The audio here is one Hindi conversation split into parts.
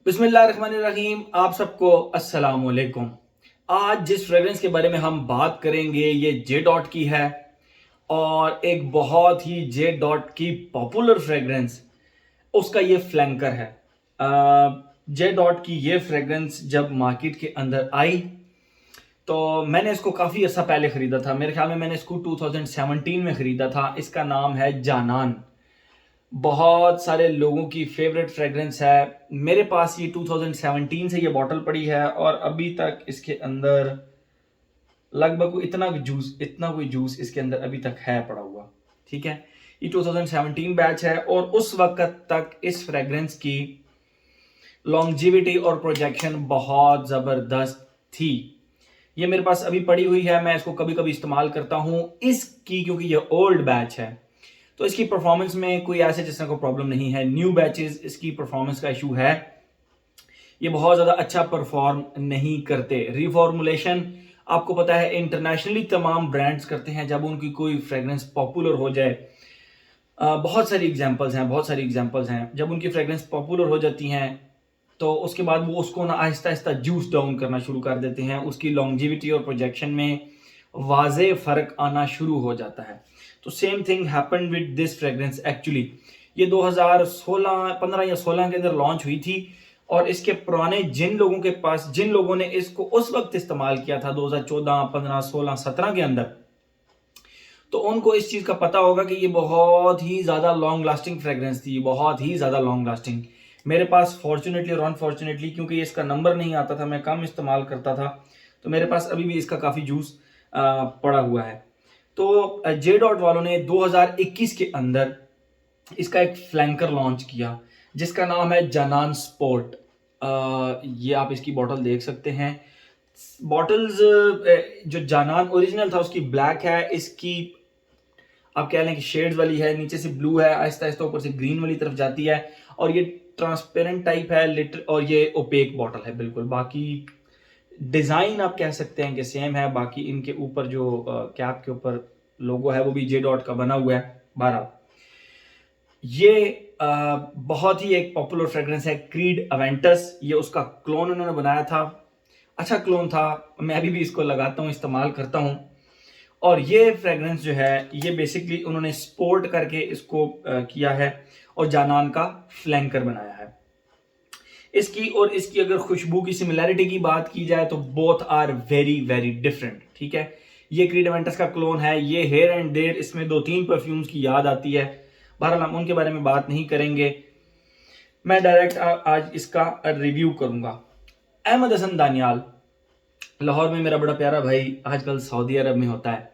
बिस्मिल्लाहिर्रहमानिर्रहीम। आप सबको अस्सलाम वालेकुम। आज जिस फ्रेग्रेंस के बारे में हम बात करेंगे ये जे डॉट की है और एक बहुत ही जे डॉट की पॉपुलर फ्रेग्रेंस उसका ये फ्लैंकर है। जे डॉट की ये फ्रेग्रेंस जब मार्केट के अंदर आई तो मैंने इसको काफ़ी अर्सा पहले ख़रीदा था। मेरे ख्याल में मैंने इसको 2017 में ख़रीदा था। इसका नाम है जानान। बहुत सारे लोगों की फेवरेट फ्रेग्रेंस है। मेरे पास ये 2017 से ये बॉटल पड़ी है और अभी तक इसके अंदर लगभग इतना कोई जूस इसके अंदर अभी तक है पड़ा हुआ। ठीक है, ये 2017 बैच है और उस वक्त तक इस फ्रेग्रेंस की लॉन्जिविटी और प्रोजेक्शन बहुत ज़बरदस्त थी। ये मेरे पास अभी पड़ी हुई है, मैं इसको कभी कभी इस्तेमाल करता हूँ इसकी, क्योंकि ये ओल्ड बैच है तो इसकी परफॉर्मेंस में कोई ऐसे जिस तरह को प्रॉब्लम नहीं है। न्यू बैचेस इसकी परफॉर्मेंस का इशू है, ये बहुत ज़्यादा अच्छा परफॉर्म नहीं करते। रिफॉर्मुलेशन आपको पता है इंटरनेशनली तमाम ब्रांड्स करते हैं जब उनकी कोई फ्रेग्रेंस पॉपुलर हो जाए। बहुत सारी एग्जांपल्स हैं जब उनकी फ्रेग्रेंस पॉपुलर हो जाती हैं तो उसके बाद वो उसको ना आहिस्ता आहिस्ता जूस डाउन करना शुरू कर देते हैं। उसकी लॉन्जिविटी और प्रोजेक्शन में वाज़े फ़र्क आना शुरू हो जाता है। तो same thing happened with this fragrance. Actually ये 2016 15 या 16 के अंदर लॉन्च हुई थी और इसके पुराने जिन लोगों ने इसको उस वक्त इस्तेमाल किया था 2014 15 16 17 के अंदर, तो उनको इस चीज़ का पता होगा कि ये बहुत ही ज़्यादा लॉन्ग लास्टिंग फ्रेग्रेंस थी, बहुत ही ज़्यादा लॉन्ग लास्टिंग। मेरे पास फॉर्चुनेटली और अनफॉर्चुनेटली, क्योंकि इसका नंबर नहीं आता था, मैं कम इस्तेमाल करता था, तो मेरे पास अभी भी इसका काफ़ी जूस पड़ा हुआ है। तो जे डॉट वालों ने 2021 के अंदर इसका एक फ्लैंकर लॉन्च किया जिसका नाम है जानान स्पोर्ट। ये आप इसकी बॉटल देख सकते हैं। बॉटल्स जो जानान ओरिजिनल था उसकी ब्लैक है, इसकी आप कह लें कि शेड्स वाली है, नीचे से ब्लू है, आहिस्ता आहिस्ता ऊपर से ग्रीन वाली तरफ जाती है और ये ट्रांसपेरेंट टाइप है लिटर, और ये ओपेक बॉटल है बिल्कुल। बाकी डिज़ाइन आप कह सकते हैं कि सेम है। बाकी इनके ऊपर जो कैप के ऊपर लोगो है वो भी जे डॉट का बना हुआ है। 12 ये बहुत ही एक पॉपुलर फ्रेग्रेंस है, क्रीड अवेंटस। ये उसका क्लोन उन्होंने बनाया था, अच्छा क्लोन था। मैं अभी भी इसको लगाता हूँ, इस्तेमाल करता हूँ। और ये फ्रेग्रेंस जो है ये बेसिकली उन्होंने स्पोर्ट करके इसको किया है और जानान का फ्लैंकर बनाया है। इसकी और इसकी अगर खुशबू की सिमिलैरिटी की बात की जाए तो both are very very different. ठीक है, ये क्रीड अवेंटस का क्लोन है, ये हेयर एंड देयर, इसमें 2-3 परफ्यूम्स की याद आती है। बहरहाल हम उनके बारे में बात नहीं करेंगे, मैं डायरेक्ट आज इसका रिव्यू करूंगा। अहमद हसन दानियाल, लाहौर में मेरा बड़ा प्यारा भाई, आजकल सऊदी अरब में होता है,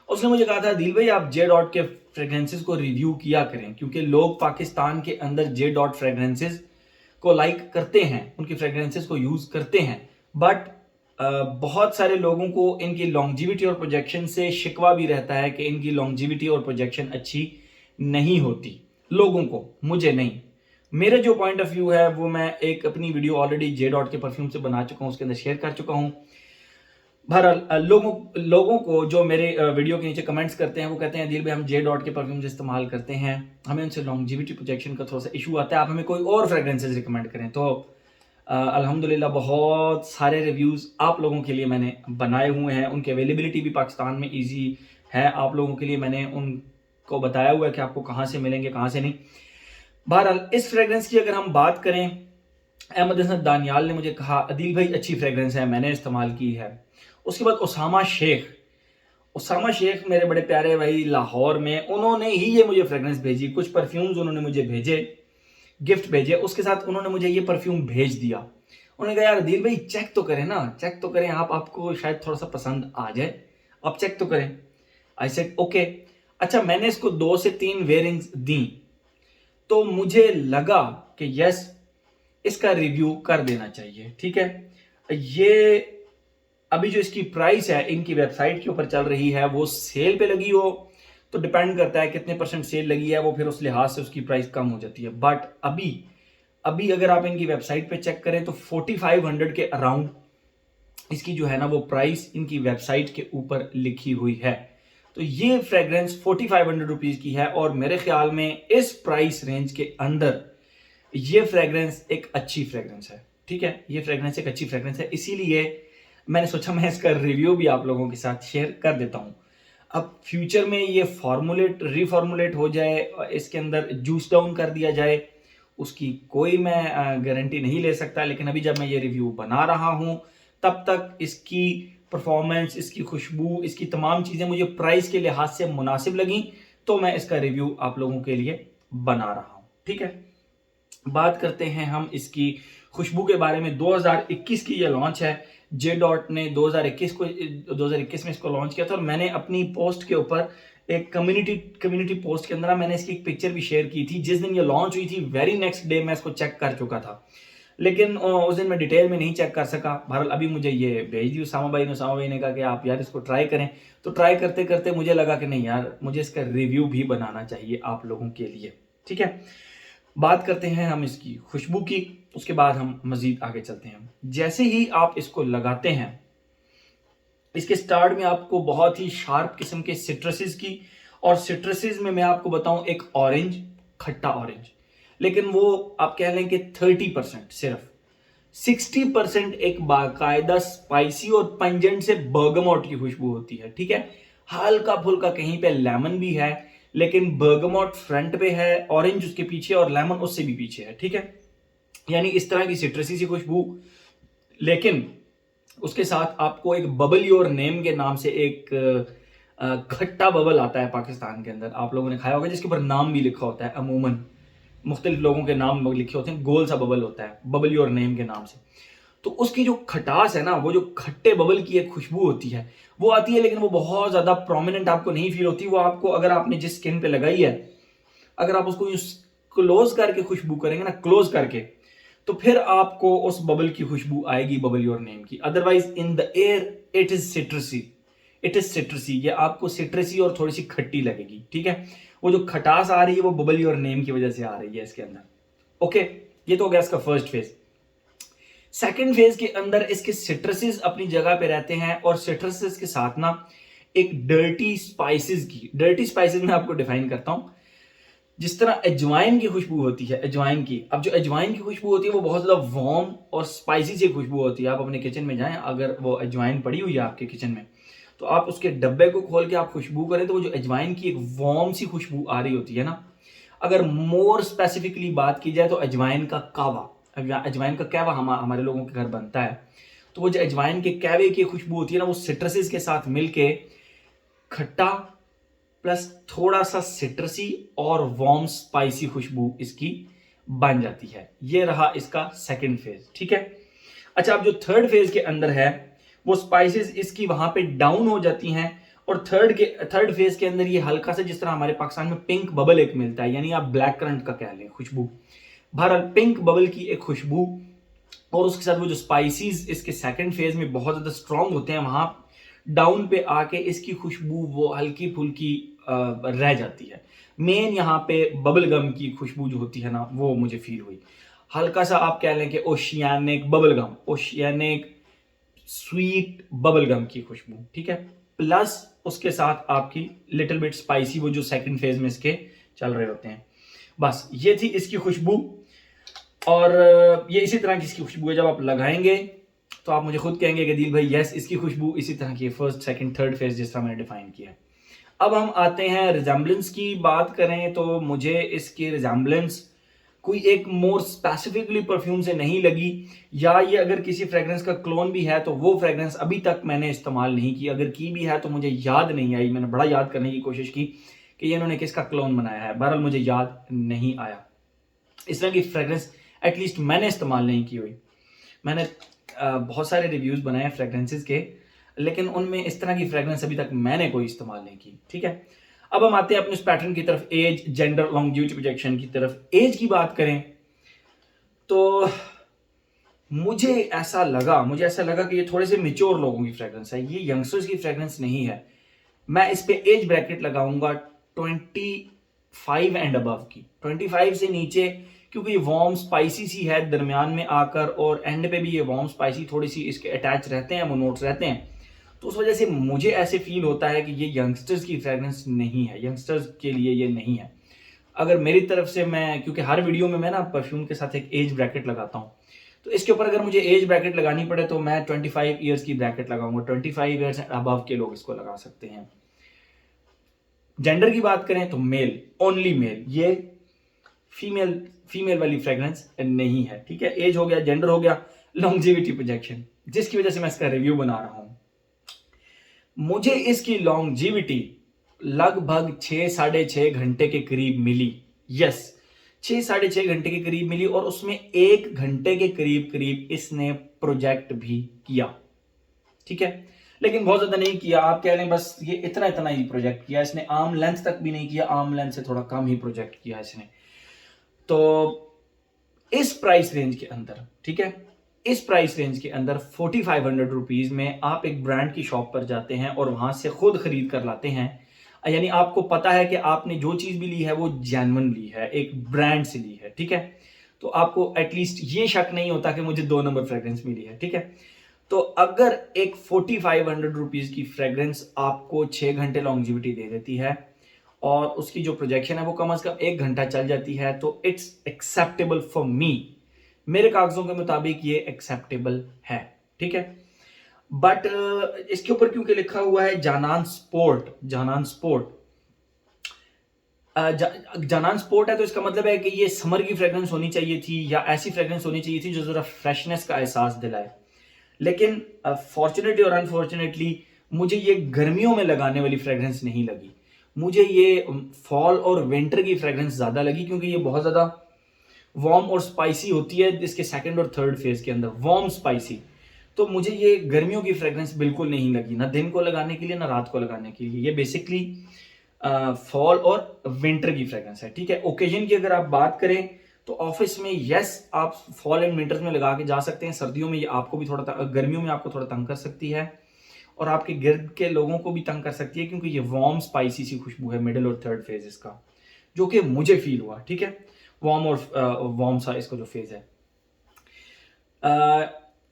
उसने मुझे कहा था दिल भाई आप जे डॉट के फ्रेग्रेंसेस को रिव्यू किया करें, क्योंकि लोग पाकिस्तान के अंदर जे डॉट फ्रेग्रेंसेस को लाइक करते हैं, उनकी फ्रेग्रेंसेस को यूज करते हैं, बट बहुत सारे लोगों को इनकी लॉन्जिविटी और प्रोजेक्शन से शिकवा भी रहता है कि इनकी लॉन्जिविटी और प्रोजेक्शन अच्छी नहीं होती लोगों को, मुझे नहीं। मेरे जो पॉइंट ऑफ व्यू है वो मैं एक अपनी वीडियो ऑलरेडी जे डॉट के परफ्यूम से बना चुका हूँ, उसके अंदर शेयर कर चुका हूँ। बहरहाल लोगों को जो मेरे वीडियो के नीचे कमेंट्स करते हैं वो कहते हैं दिल भाई हम जे डॉट के परफ्यूम्स इस्तेमाल करते हैं, हमें उनसे लॉन्जिविटी प्रोजेक्शन का थोड़ा सा इशू आता है, आप हमें कोई और फ्रेग्रेंसेस रिकमेंड करें। तो अल्हम्दुलिल्लाह बहुत सारे रिव्यूज़ आप लोगों के लिए मैंने बनाए हुए हैं, उनकी अवेलेबिलिटी भी पाकिस्तान में ईजी है। आप लोगों के लिए मैंने उनको बताया हुआ है कि आपको कहाँ से मिलेंगे कहाँ से नहीं। बहरहाल इस फ्रेग्रेंस की अगर हम बात करें, अहमद हसन दानियाल ने मुझे कहा अदील भाई अच्छी फ्रेग्रेंस है, मैंने इस्तेमाल की है। उसके बाद उसामा शेख मेरे बड़े प्यारे भाई लाहौर में, उन्होंने ही ये मुझे फ्रेग्रेंस भेजी, कुछ परफ्यूम्स उन्होंने मुझे भेजे, गिफ्ट भेजे, उसके साथ उन्होंने मुझे ये परफ्यूम भेज दिया। उन्होंने कहा यार दिल भाई चेक तो करें ना, चेक तो करें, आपको शायद थोड़ा सा पसंद आ जाए, आप चेक तो करें। I said okay. अच्छा, मैंने इसको 2 से 3 वेयरिंग्स दी तो मुझे लगा कि यस इसका रिव्यू कर देना चाहिए। ठीक है, ये अभी जो इसकी प्राइस है इनकी वेबसाइट के ऊपर चल रही है, वो सेल पे लगी हो तो डिपेंड करता है कितने % सेल लगी है, वो फिर उस लिहाज से उसकी प्राइस कम हो जाती है। बट अभी अभी अगर आप इनकी वेबसाइट पे चेक करें तो 4500 के अराउंड इसकी जो है ना वो प्राइस इनकी वेबसाइट के ऊपर लिखी हुई है। तो ये फ्रेग्रेंस 4500 रुपीज की है और मेरे ख्याल में इस प्राइस रेंज के अंदर ये फ्रेग्रेंस एक अच्छी फ्रेग्रेंस है, ठीक है, ये फ्रेग्रेंस एक अच्छी फ्रेग्रेंस है, इसीलिए मैंने सोचा मैं इसका रिव्यू भी आप लोगों के साथ शेयर कर देता हूँ। अब फ्यूचर में ये रिफॉर्मुलेट हो जाए, इसके अंदर जूस डाउन कर दिया जाए, उसकी कोई मैं गारंटी नहीं ले सकता, लेकिन अभी जब मैं ये रिव्यू बना रहा हूँ तब तक इसकी परफॉर्मेंस, इसकी खुशबू, इसकी तमाम चीज़ें मुझे प्राइस के लिहाज से मुनासिब लगी, तो मैं इसका रिव्यू आप लोगों के लिए बना रहा हूँ, ठीक है। बात करते हैं हम इसकी खुशबू के बारे में। 2021 की ये लॉन्च है, जे डॉट ने 2021 में इसको लॉन्च किया था, और मैंने अपनी पोस्ट के ऊपर एक कम्युनिटी पोस्ट के अंदर मैंने इसकी एक पिक्चर भी शेयर की थी। जिस दिन ये लॉन्च हुई थी वेरी नेक्स्ट डे मैं इसको चेक कर चुका था, लेकिन उस दिन मैं डिटेल में नहीं चेक कर सका। बहरहाल अभी मुझे ये भेज दी उसामा भाई ने कहा कि आप यार इसको ट्राई करें, तो ट्राई करते करते मुझे लगा कि नहीं यार, मुझे इसका रिव्यू भी बनाना चाहिए आप लोगों के लिए, ठीक है। बात करते हैं हम इसकी खुशबू की, उसके बाद हम मजीद आगे चलते हैं। जैसे ही आप इसको लगाते हैं, इसके स्टार्ट में आपको बहुत ही शार्प किस्म के सिट्रसेस की, और सिट्रसेस में मैं आपको बताऊं एक ऑरेंज, खट्टा ऑरेंज, लेकिन वो आप कह लें कि 30% सिर्फ, 60% एक बाकायदा स्पाइसी और पंजेंट से बर्गमोट की खुशबू होती है, ठीक है। हल्का फुल्का कहीं पे लेमन भी है, लेकिन बर्गमोट फ्रंट पे है, ऑरेंज उसके पीछे और लेमन उससे भी पीछे है, ठीक है। यानी इस तरह की सिट्रसी सी खुशबू, लेकिन उसके साथ आपको एक बबल योर नेम के नाम से एक खट्टा बबल आता है पाकिस्तान के अंदर, आप लोगों ने खाया होगा, जिसके ऊपर नाम भी लिखा होता है, अमूमन मुख्तलिफ लोगों के नाम लिखे होते हैं, गोल सा बबल होता है, बबल योर नेम के नाम से। तो उसकी जो खटास है ना, वो जो खट्टे बबल की एक खुशबू होती है वो आती है, लेकिन वो बहुत ज्यादा प्रोमिनेंट आपको नहीं फील होती। वो आपको, अगर आपने जिस स्किन पे लगाई है, अगर आप उसको क्लोज करके खुशबू करेंगे ना, क्लोज करके, तो फिर आपको उस बबल की खुशबू आएगी, बबल योर नेम की। Otherwise in the air it is सिट्रसी, ये आपको सिट्रसी और थोड़ी सी खट्टी लगेगी, ठीक है। वो जो खटास आ रही है वो बबल योर नेम की वजह से आ रही है इसके अंदर। ओके, ये तो हो गया इसका फर्स्ट फेज। सेकेंड फेज के अंदर इसके सिट्रसेस अपनी जगह पे रहते हैं, और सिट्रसेस के साथ ना एक डर्टी स्पाइसेस मैं आपको डिफाइन करता हूं। जिस तरह अजवाइन की खुशबू होती है, अजवाइन की, अब जो अजवाइन की खुशबू होती है वो बहुत ज्यादा वार्म और स्पाइसी सी खुशबू होती है। आप अपने किचन में जाएं, अगर वो अजवाइन पड़ी हुई है आपके किचन में, तो आप उसके डब्बे को खोल के आप खुशबू करें, तो वो जो अजवाइन की एक वार्म सी खुशबू आ रही होती है ना। अगर मोर स्पेसिफिकली बात की जाए तो अजवाइन का कहवा हमारे लोगों के घर बनता है, तो वो जो अजवाइन के कहवे की खुशबू होती है ना, वो सिट्रसेस के साथ मिलके खट्टा प्लस थोड़ा सा सिट्रसी और वार्म स्पाइसी खुशबू इसकी बन जाती है। ये रहा इसका सेकंड फेज, ठीक है। अच्छा, अब जो थर्ड फेज के अंदर है, वो स्पाइसेस इसकी वहां पे डाउन हो जाती हैं, और थर्ड फेज के अंदर ये हल्का सा, जिस तरह हमारे पाकिस्तान में पिंक बबल एक मिलता है, यानी आप ब्लैक करंट का कह लें खुशबू, बहरहाल पिंक बबल की एक खुशबू, और उसके साथ वो जो स्पाइसीज इसके सेकंड फेज में बहुत ज्यादा स्ट्रांग होते हैं, वहां डाउन पे आके इसकी खुशबू वो हल्की फुल्की रह जाती है। मेन यहाँ पे बबल गम की खुशबू जो होती है ना, वो मुझे फील हुई। हल्का सा आप कह लें कि ओशियानिक स्वीट बबल गम की खुशबू, ठीक है, प्लस उसके साथ आपकी लिटिल बिट स्पाइसी, वो जो सेकंड फेज में इसके चल रहे होते हैं। बस ये थी इसकी खुशबू, और ये इसी तरह की इसकी खुशबू है। जब आप लगाएंगे तो आप मुझे खुद कहेंगे कि दिल भाई यस, इसकी खुशबू इसी तरह की है, फर्स्ट सेकंड थर्ड फेज जिस तरह मैंने डिफाइन किया है। अब हम आते हैं रिजेम्बलेंस की बात करें, तो मुझे इसकी रिजेम्बलेंस कोई एक मोर स्पेसिफिकली परफ्यूम से नहीं लगी, या ये अगर किसी फ्रेग्रेंस का क्लोन भी है तो वो फ्रेग्रेंस अभी तक मैंने इस्तेमाल नहीं की, अगर की भी है तो मुझे याद नहीं आई। मैंने बड़ा याद करने की कोशिश की कि ये इन्होंने किसका क्लोन बनाया है, बहरहाल मुझे याद नहीं आया। इस तरह की फ्रेग्रेंस एटलीस्ट मैंने इस्तेमाल नहीं की हुई। मैंने बहुत सारे रिव्यूज बनाए फ्रेग्रेंसेस के, लेकिन उनमें इस तरह की फ्रेग्रेंस अभी तक मैंने कोई इस्तेमाल नहीं की, ठीक है। अब हम आते हैं अपने उस पैटर्न की तरफ, एज, जेंडर, लॉन्गिविटी प्रोजेक्शन की तरफ। एज की बात करें तो मुझे ऐसा लगा कि ये थोड़े से मेच्योर लोगों की फ्रेग्रेंस है, ये यंगस्टर्स की फ्रेग्रेंस नहीं है। मैं इस पे एज ब्रैकेट लगाऊंगा 25 एंड अबव की, 25 से नीचे, क्योंकि ये वार्म स्पाइसी सी है दरमियान में आकर, और एंड पे भी ये वार्म स्पाइसी थोड़ी सी इसके अटैच रहते हैं, वो नोट्स रहते हैं। तो उस वजह से मुझे ऐसे फील होता है कि ये यंगस्टर्स की फ्रेग्रेंस नहीं है, यंगस्टर्स के लिए ये नहीं है। अगर मेरी तरफ से मैं, क्योंकि हर वीडियो में मैं ना परफ्यूम के साथ एक एज ब्रैकेट लगाता हूँ, तो इसके ऊपर अगर मुझे एज ब्रैकेट लगानी पड़े तो मैं 25 ईयर्स की ब्रैकेट लगाऊंगा। 25 ईयर्स अबव के लोग इसको लगा सकते हैं। जेंडर की बात करें तो मेल, ओनली मेल, ये फीमेल वाली फ्रेग्रेंस नहीं है, ठीक है। एज हो गया, जेंडर हो गया, लॉन्जिविटी प्रोजेक्शन, जिसकी वजह से मैं इसका रिव्यू बना रहा हूं। मुझे इसकी लॉन्जिविटी लगभग 6-6.5 घंटे के करीब मिली। यस, 6-6.5 घंटे के करीब मिली, और उसमें 1 घंटे के करीब करीब इसने प्रोजेक्ट भी किया, ठीक है। लेकिन बहुत ज्यादा नहीं किया, आप कह लें बस ये इतना इतना ही प्रोजेक्ट किया इसने, आर्म लेंथ तक भी नहीं किया, आर्म लेंथ से थोड़ा कम ही प्रोजेक्ट किया इसने। तो इस प्राइस रेंज के अंदर, ठीक है, इस प्राइस रेंज के अंदर 4500 रुपीज में आप एक ब्रांड की शॉप पर जाते हैं और वहां से खुद खरीद कर लाते हैं, यानी आपको पता है कि आपने जो चीज भी ली है वो जेन्युइन ली है, एक ब्रांड से ली है, ठीक है। तो आपको एटलीस्ट ये शक नहीं होता कि मुझे 2 नंबर फ्रेग्रेंस मिली है, ठीक है। तो अगर एक 4500 रुपीज की फ्रेग्रेंस आपको 6 घंटे लॉन्जिविटी दे देती है और उसकी जो प्रोजेक्शन है वो कम से कम 1 घंटा चल जाती है, तो इट्स एक्सेप्टेबल फॉर मी। मेरे कागजों के मुताबिक ये एक्सेप्टेबल है, ठीक है। बट इसके ऊपर क्योंकि लिखा हुआ है जानान स्पोर्ट, जानान स्पोर्ट, जानान स्पोर्ट है, तो इसका मतलब है कि ये समर की फ्रेग्रेंस होनी चाहिए थी, या ऐसी फ्रेग्रेंस होनी चाहिए थी जो जरा फ्रेशनेस का एहसास दिलाए। लेकिन फॉर्चुनेटली और अनफॉर्चुनेटली मुझे ये गर्मियों में लगाने वाली फ्रेग्रेंस नहीं लगी। मुझे ये फॉल और विंटर की फ्रेग्रेंस ज़्यादा लगी, क्योंकि ये बहुत ज़्यादा वार्म और स्पाइसी होती है इसके सेकंड और थर्ड फेज के अंदर, वार्म स्पाइसी। तो मुझे ये गर्मियों की फ्रेग्रेंस बिल्कुल नहीं लगी, ना दिन को लगाने के लिए ना रात को लगाने के लिए। ये बेसिकली फॉल और विंटर की फ्रेग्रेंस है, ठीक है। ओकेजन की अगर आप बात करें तो ऑफिस में यस आप फॉल एंड विंटर्स में लगा के जा सकते हैं, सर्दियों में ये आपको भी थोड़ा, गर्मियों में आपको थोड़ा तंग कर सकती है और आपके गिर्द के लोगों को भी तंग कर सकती है, क्योंकि ये वार्म स्पाइसी सी खुशबू है मिडिल और थर्ड फेज इसका, जो कि मुझे फील हुआ, ठीक है। वार्म और वार्म सा इसका जो फेज है।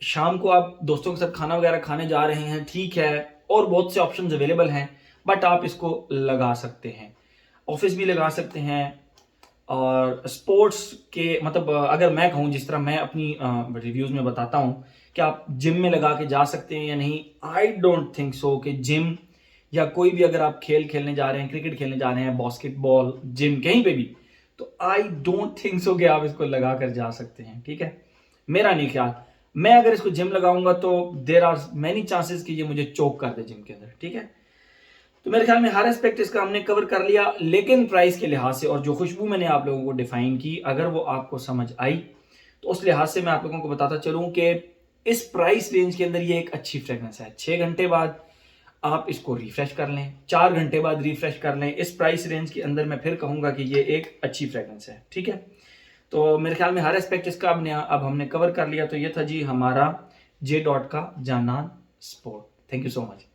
शाम को आप दोस्तों के साथ खाना वगैरह खाने जा रहे हैं, ठीक है, और बहुत से ऑप्शंस अवेलेबल हैं, बट आप इसको लगा सकते हैं, ऑफिस भी लगा सकते हैं। और स्पोर्ट्स के मतलब अगर मैं कहूँ, जिस तरह मैं अपनी रिव्यूज में बताता हूँ कि आप जिम में लगा के जा सकते हैं या नहीं, आई डोंट थिंक सो कि जिम या कोई भी अगर आप खेल खेलने जा रहे हैं, क्रिकेट खेलने जा रहे हैं, बास्केटबॉल, जिम, कहीं पे भी, तो आई डोंट थिंक सो कि आप इसको लगा कर जा सकते हैं, ठीक है। मेरा नहीं ख्याल, मैं अगर इसको जिम लगाऊंगा तो देर आर मेनी चांसेस कि ये मुझे चोक कर दे जिम के अंदर, ठीक है। तो मेरे ख्याल में हर एस्पेक्ट इसका हमने कवर कर लिया, लेकिन प्राइस के लिहाज से और जो खुशबू मैंने आप लोगों को डिफाइन की, अगर वो आपको समझ आई तो उस लिहाज से मैं आप लोगों को बताता चलूं कि इस प्राइस रेंज के अंदर ये एक अच्छी फ्रेग्रेंस है। 6 घंटे बाद आप इसको रिफ्रेश कर लें, 4 घंटे बाद रिफ्रेश कर लें, इस प्राइस रेंज के अंदर मैं फिर कहूंगा कि ये एक अच्छी फ्रेग्रेंस है, ठीक है। तो मेरे ख्याल में हर एस्पेक्ट इसका अब हमने कवर कर लिया। तो ये था जी हमारा जे डॉट का जानान sport. Thank you so much.